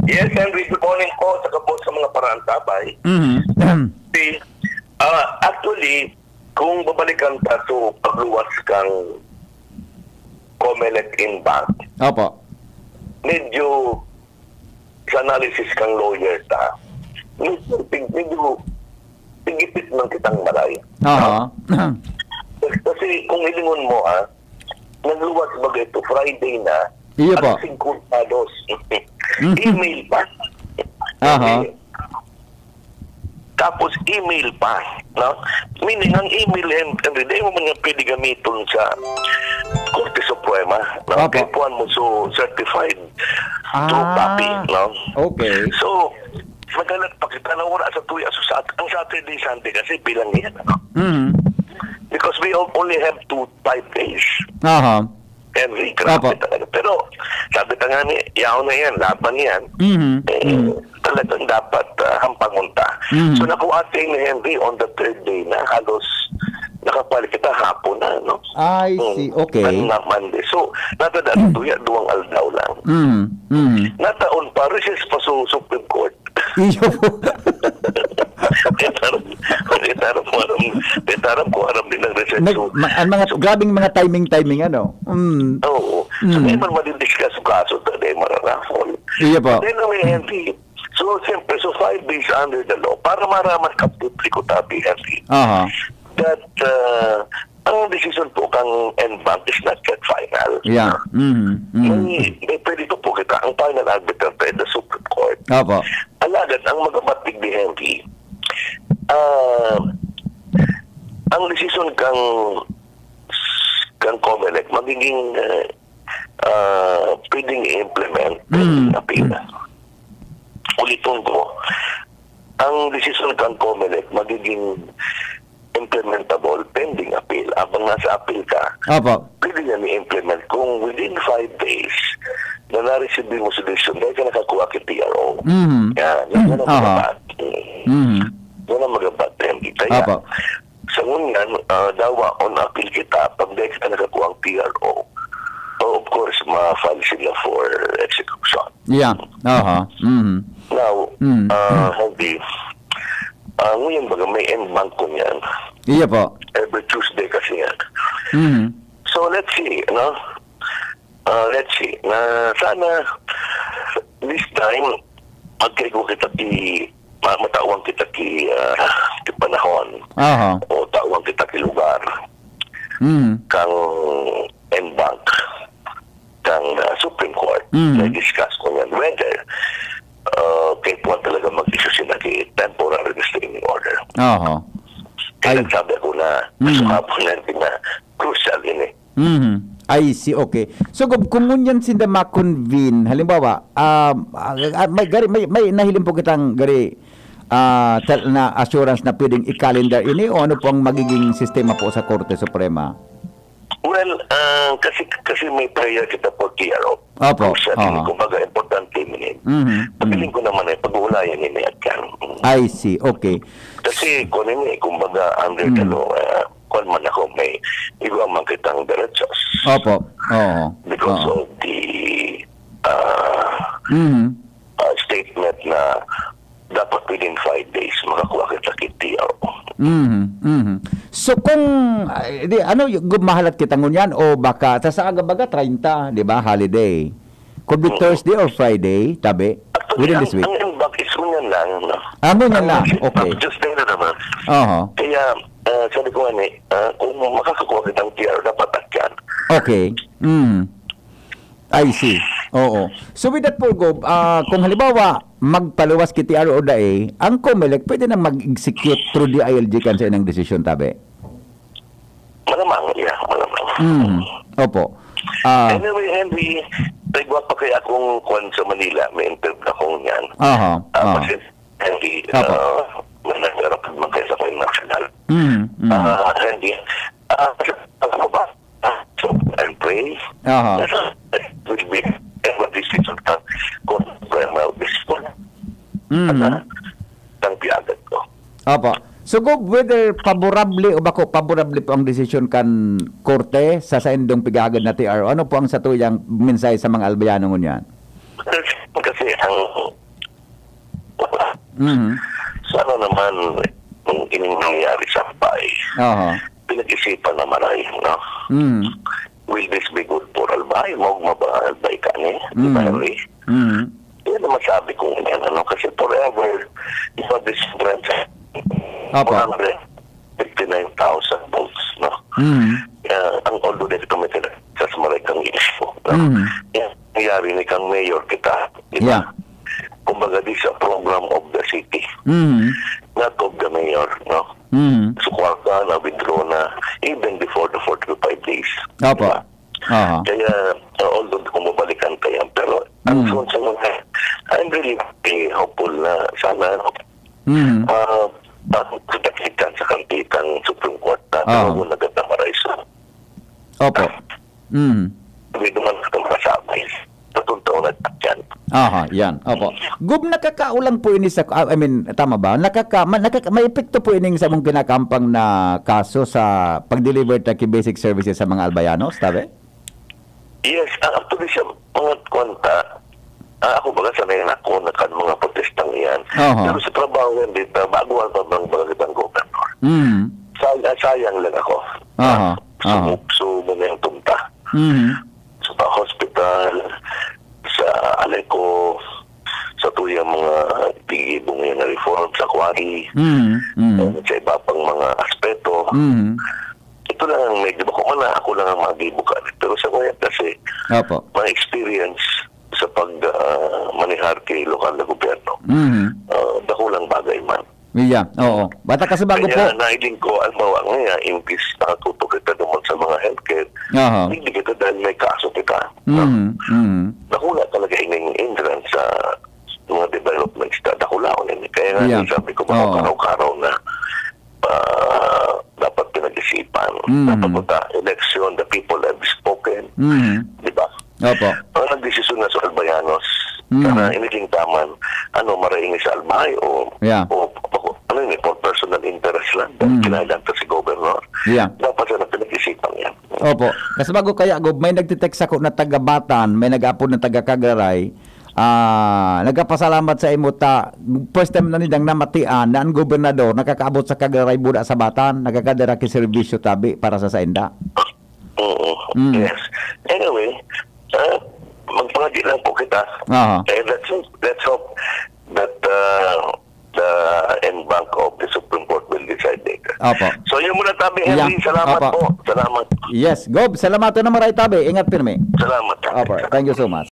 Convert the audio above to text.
Yes, Henry, good morning po sa kapos sa mga paraan tabay. See, actually, kung babalikan ka to pagluwas kang COMELEC in bank, Opo. medyo sa analysis kang lawyer ta, medyo tigipit ng kitang malay. Aha. Kasi kung ilingon mo, nagluwas ba ito Friday na, Iya po. 52 email pa. Aha. Tapos email pa, no? Meaning ang email and hindi mo man nga pwede gamiton sa Korte Suprema, no? Opo. Kaya puan mo so certified to copy, no? Okay. So, magalat pa kita na wala sa tuya. So, ang Saturday, Sunday kasi bilang yan, no? Because we only have 5 days. Aha. Henry, grabe talaga. Pero, sabi ta nga ni, yaw na yan, laban yan. Talagang dapat hampangunta. So, nakuha ni Henry on the 3rd day na halos nakapalik kita hapon na, no? I see. Okay. Monday. So, natadaan tuya, duwang aldaw lang. Nataon pa, recess pa sa Supreme Court. Iyo po. Detaram ko aram din ng recess. Ang mga grabing mga timing ano. Oo. So, may man madidiscuss yung kaso today, mararafol. Iya po. Then, Henry, so, siyempre, 5 days under the law, para maraman ka publiko tabi, Henry, that ang decision po kang NBank is not yet final. Yeah. May pwede po kita, ang final arbiter tayo, the Supreme Court. Opo. Alagad, ang magabatig ni Henry, ang decision kang COMELEC magiging pwedeng i-implement na pila. Ulitin ko, ang decision kang COMELEC magiging implementable pending appeal. Abang nasa appeal ka, pwede niya i-implement kung within 5 days na na-receive mo sa decision dahil ka nakakuha kay PRO. Yan ang magabat. Yan ang magabat. Kaya, sa ngunyan, dawa on appeal kita, pag dahil kita nakakuha ang PRO, of course, ma-file sila for execution. Yeah. Now, hindi, ngayon baga may NBank ko niyan. Iya po. Every Tuesday kasi yan. So, let's see, no? Let's see. Na sana, this time, magkaigo kita matawang kita ki panahon. O tawang kita ki lugar. Kang NBank. Kang Supreme Court. Na-discuss ko yan. Whether, kaya po talaga mag-issue sila ki temporary restraining order. Kaya nagsabi ako na masukapon natin na crucial yun eh. I see, okay. So kung ngunyan sinda ma-convene, halimbawa, may nahilim po kitang gari na assurance na pwedeng i-calendar ini o ano po ang magiging sistema po sa Korte Suprema? Well, kasi may prayer kita po PRO. Crucial yun, kumbaga importante yun. Pagpiling ko naman ay pag-uulayan yun at yan. I see, okay. Kasi kung yun kumbaga under the law, kung man ako may iwa man kitang derechos. Because of the statement na dapat within 5 days makakuha kita KTO. So kung mahalat kita ngunyan o baka sa aga baga 30, di ba, holiday. Could be Thursday or Friday, tabi. Within this week. Ang NBank is ngunyan lang, no? Ngunyan lang, okay. Just na naman. Kaya sabi ko kung makakakuha kitang TR, dapat atyan. Okay. I see. Oo. So with that po, Gob, kung halimbawa magpaluwas ki TR o dae, ang COMELEC pwede nang mag-execute through the ILG kan sa inang desisyon, tabi? Malamang, yeah. Malamang. Opo. Anyway, Henry, nagwa pa kaya akong kwan sa Manila. May interview akong yan. Kasi, Henry, nangyarap naman kayo sa kong national. Henry, ako ba? So, and pray. Will be ever decision ka kung primal decision. Ang piagad ko. So go whether favorable o bako favorable po ang desisyon kan korte sa saindong pigagad na TR, ano po ang satuyang mensahe sa mga albayano ngunyan? Kasi ang Sana naman, nung ining nangyari sa Albay, pinag-isipan na maray, no? Will this be good for Albay? Magma ba Albay ka ni? Di ba, Henry? Yan naman sabi ko yan, ano? Kasi forever, this branch, 159,000 votes, no? Ang although dito committed sa maray kang issue, no? Yan, nangyari ni kang mayor kita, di ba? Kumbaga, this is a program of the city, not of the mayor, no? Sukwarta na, withdraw na, even before the 45 days. Diba? Kaya, although kumabalikan kayo, pero ang soon sa mga, I'm really hopeful na sana, kitakitan sa kampitan Supreme Court na nagagad na marais. Opo. Hindi naman kasama Natuntao na yan. Yan. Opo. Gub, nakakaulang po ini sa, tama ba? May epekto po ining sa mong kinakampang na kaso sa pag-deliver taki basic services sa mga Albayanos, tabi? Yes, actually siya, mga kwanta, ako baga sanay na ako nakan mga protestang yan. Pero sa trabaho yan dito, bago ang bagitang governor. Sayang lang ako. So, muna yung tumta. Sa hospital, sa Aleco, sa tuyang mga tigibong ngayon na reform sa Kwari, sa iba pang mga aspeto. Ito lang ang medyo ako lang ang magibukan. Pero sa Kwari kasi, mga experience sa pag-manihar kay lokal na gobyerno, dakulang bagay man. Yeah, oo. Bata kasi bago kaya po. Nahiling ko, albawa ngayon, imbis nakatuto kita naman sa mga healthcare, hindi kita dahil may kaso kita. Nakula talaga yung hindrance sa mga developments na nakulaon. Kaya nga sabi ko, karaw-karaw na dapat pinag-isipan. Dapat punta, election, the people have spoken. Diba? Opo. Ang nagdesisyon na sa Albayanos, sana iniging taman, maraing sa Albay o for personal interest lang. Dahil kinailan to si Governor. Dapat sana pinag-isipan yan. Opo. Kasi bago kaya, Gob, may nagtitext ako na taga-Batan, may nag-apod na taga-Cagaray, nagapasalamat sa imuta, first time na nidang namatian na ang gobernador nakakaabot sa Cagaray buda sa Batan, nagkakadara ki serbisyo tabi para sa sainda. Yes. Anyway, magpangadi lang po kita. And let's hope that the end bank of the Supreme Court will decide later. So yun muna tabi, Henry. Salamat po. Salamat. Yes, Gob, salamat na maray tabi. Ingat pirmi. Salamat. Thank you so much.